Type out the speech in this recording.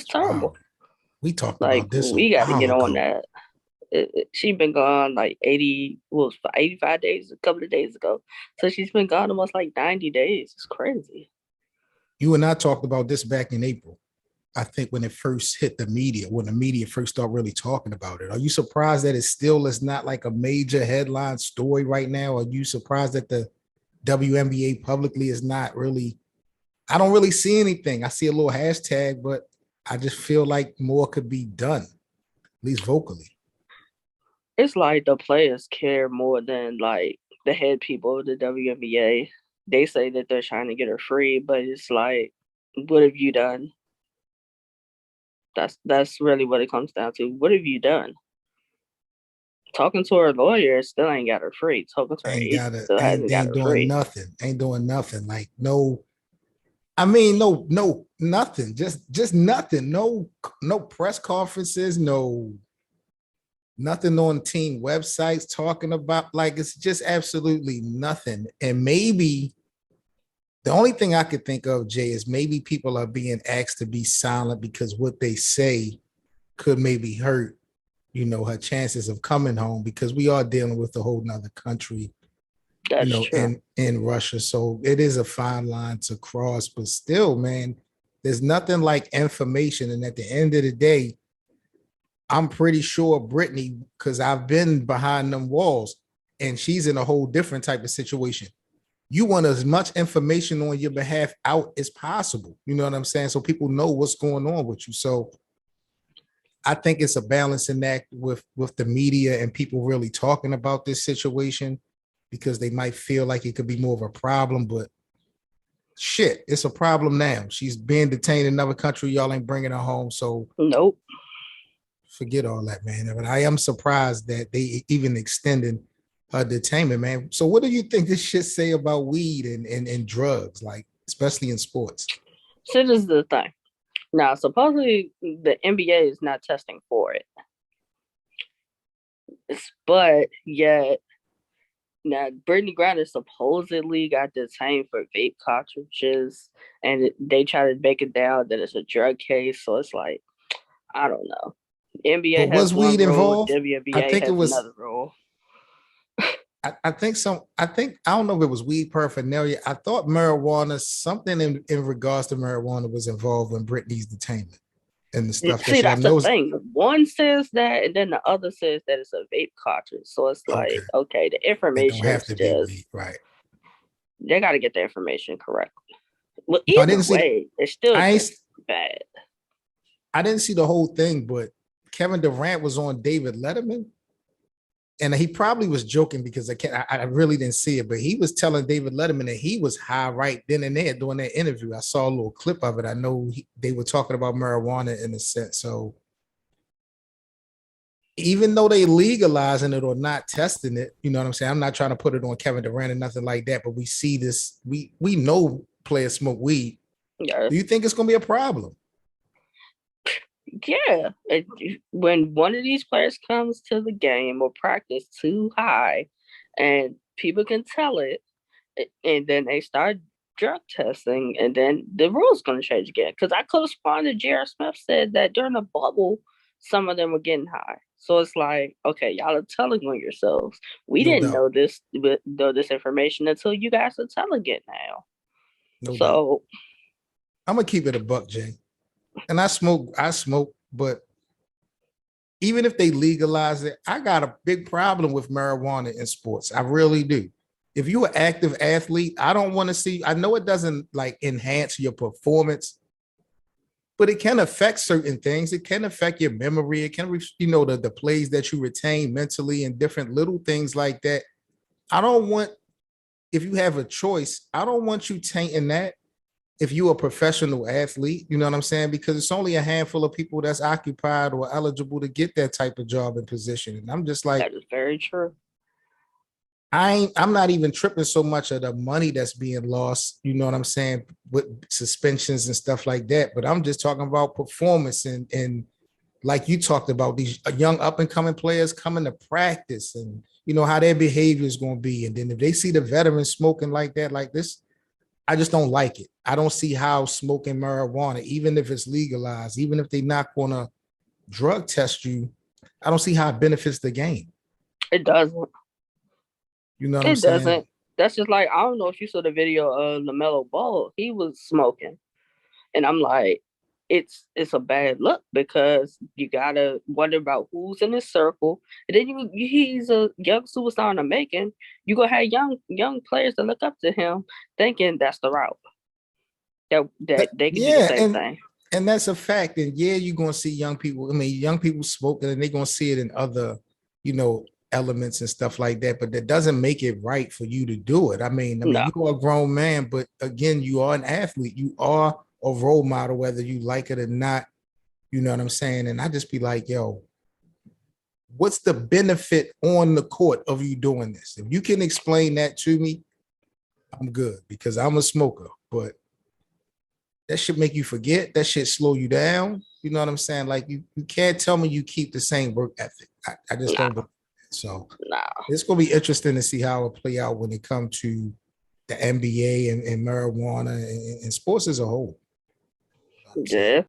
It's Wow. terrible. We talked Like about this a we got to while get on ago. that. She been gone like 80, well, 85 days a couple of days ago. So she's been gone almost like 90 days. It's crazy. You and I talked about this back in April. I think when it first hit the media, when the media first started really talking about it. Are you surprised that it still is not like a major headline story right now? Are you surprised that the WNBA publicly is not really? I don't really see anything. I see a little hashtag, but I just feel like more could be done, at least vocally. It's like the players care more than like the head people of the WNBA. They say that they're trying to get her free, but it's like, what have you done? That's really what it comes down to. What have you done? Talking to her lawyer still ain't got her free. Talking to her Ain't agent got it. still Ain't hasn't they got ain't her doing free. nothing. Ain't doing nothing. Like no, I mean, no, nothing. Just nothing. No press conferences, nothing on team websites talking about like it's just absolutely nothing. And maybe the only thing I could think of, Jay, is maybe people are being asked to be silent because what they say could maybe hurt, her chances of coming home because we are dealing with a whole nother country, That's true. in Russia. So it is a fine line to cross, but still, man, there's nothing like information. And at the end of the day, I'm pretty sure Brittney, because I've been behind them walls and she's in a whole different type of situation. You want as much information on your behalf out as possible. You know what I'm saying? So people know what's going on with you. So I think it's a balancing act with the media and people really talking about this situation because they might feel like it could be more of a problem, but shit, it's a problem now. She's being detained in another country. Y'all ain't bringing her home. So Nope. forget all that, man. But I am surprised that they even extended her detainment, man. So what do you think this shit say about weed and drugs, like especially in sports? So this is the thing. Now, supposedly the NBA is not testing for it, but yet now Brittney Griner supposedly got detained for vape cartridges, and they try to make it down that it's a drug case. So it's like I don't know. NBA But has was one weed rule, involved? I WNBA think it has was another rule. I think some. I think I don't know if it was weed paraphernalia. I thought marijuana, something in regards to marijuana, was involved in Britney's detainment and the stuff that See, she. I that's the know. thing. One says that, and then the other says that it's a vape cartridge. So it's Okay, like, okay, the it don't information have is to be weed, just right? they got to get the information correct. Well, No, I either didn't see. way, it's still I ain't, just bad. I didn't see the whole thing, but Kevin Durant was on David Letterman, and he probably was joking because I really didn't see it, but he was telling David Letterman that he was high right then and there during that interview. I saw a little clip of it. I know they were talking about marijuana in a sense. So even though they legalizing it or not testing it, you know what I'm saying? I'm not trying to put it on Kevin Durant or nothing like that, but we see this. We know players smoke weed. Yeah, Do you think it's going to be a problem? yeah. When one of these players comes to the game or practice too high, and people can tell it, and then they start drug testing, and then the rules going to change again. Because I could have sworn that J.R. Smith said that during the bubble, some of them were getting high. So it's like, okay, y'all are telling on yourselves. We No didn't doubt. know this information until you guys are telling it now. No doubt. So I'm gonna keep it a buck, Jay. And I smoke, but even if they legalize it, I got a big problem with marijuana in sports. I really do. If you're an active athlete, I don't want to see, I know it doesn't like enhance your performance, but it can affect certain things. It can affect your memory. It can, the plays that you retain mentally and different little things like that. I don't want, if you have a choice, I don't want you tainting that if you're a professional athlete, you know what I'm saying? Because it's only a handful of people that's occupied or eligible to get that type of job and position. And I'm just like, that is very true. I'm not even tripping so much of the money that's being lost, you know what I'm saying, with suspensions and stuff like that. But I'm just talking about performance and like you talked about these young up and coming players coming to practice and how their behavior is going to be. And then if they see the veterans smoking like that, like this, I just don't like it. I don't see how smoking marijuana, even if it's legalized, even if they're not going to drug test you, I don't see how it benefits the game. It doesn't. You know what I'm It saying? doesn't. That's just like I don't know if you saw the video of LaMelo Ball. He was smoking, and I'm like, it's a bad look because you gotta wonder about who's in his circle, and then he's a young superstar in the making. You gonna have young players that look up to him, thinking that's the route that they can do the Yeah, same thing. and that's a fact. And yeah, you're gonna see young people. I mean, young people smoking, and they're gonna see it in other, you know, elements and stuff like that. But that doesn't make it right for you to do it. I mean, No, you are a grown man, but again, you are an athlete. You are a role model, whether you like it or not. You know what I'm saying? And I just be like, yo, what's the benefit on the court of you doing this? If you can explain that to me, I'm good because I'm a smoker. But that should make you forget. That should slow you down. You know what I'm saying? Like you can't tell me you keep the same work ethic. I just no, don't believe it. So no. it's gonna be interesting to see how it play out when it comes to the NBA and marijuana and sports as a whole. You know what I'm saying? Yeah.